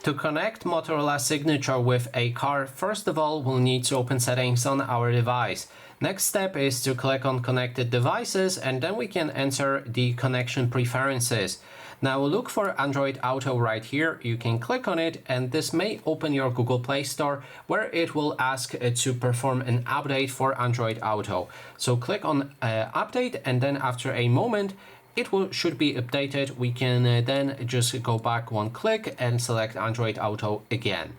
To connect Motorola Signature with a car, first of all, we'll need to open settings on our device. Next step is to click on connected devices, and then we can enter the connection preferences. Now look for Android Auto right here. You can click on it, and this may open your Google Play Store, where it will ask to perform an update for Android Auto. So click on update, and then after a moment should be updated. We can then just go back one click and select Android Auto again.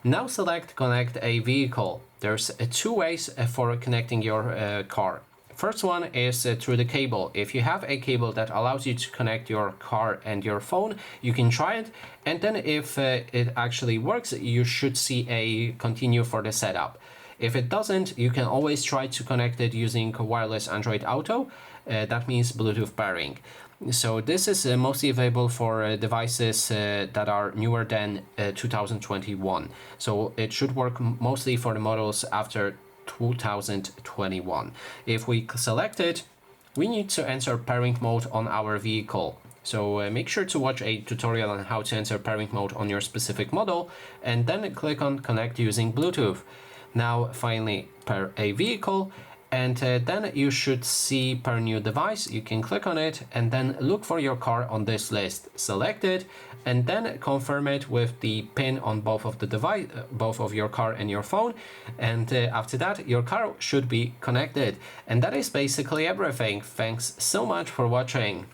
Now select connect a vehicle. There's two ways for connecting your car. First one is through the cable. If you have a cable that allows you to connect your car and your phone, you can try it, and then if it actually works, you should see a continue for the setup. If it doesn't, you can always try to connect it using wireless Android Auto. That means Bluetooth pairing. So this is mostly available for devices that are newer than 2021. So it should work mostly for the models after 2021. If we select it, we need to enter pairing mode on our vehicle. So make sure to watch a tutorial on how to enter pairing mode on your specific model, and then click on connect using Bluetooth. Now finally pair a vehicle, and then you should see pair new device. You can click on it and then look for your car on this list. Select it and then confirm it with the pin on both of the device, both of your car and your phone, and after that your car should be connected. And that is basically everything. Thanks so much for watching.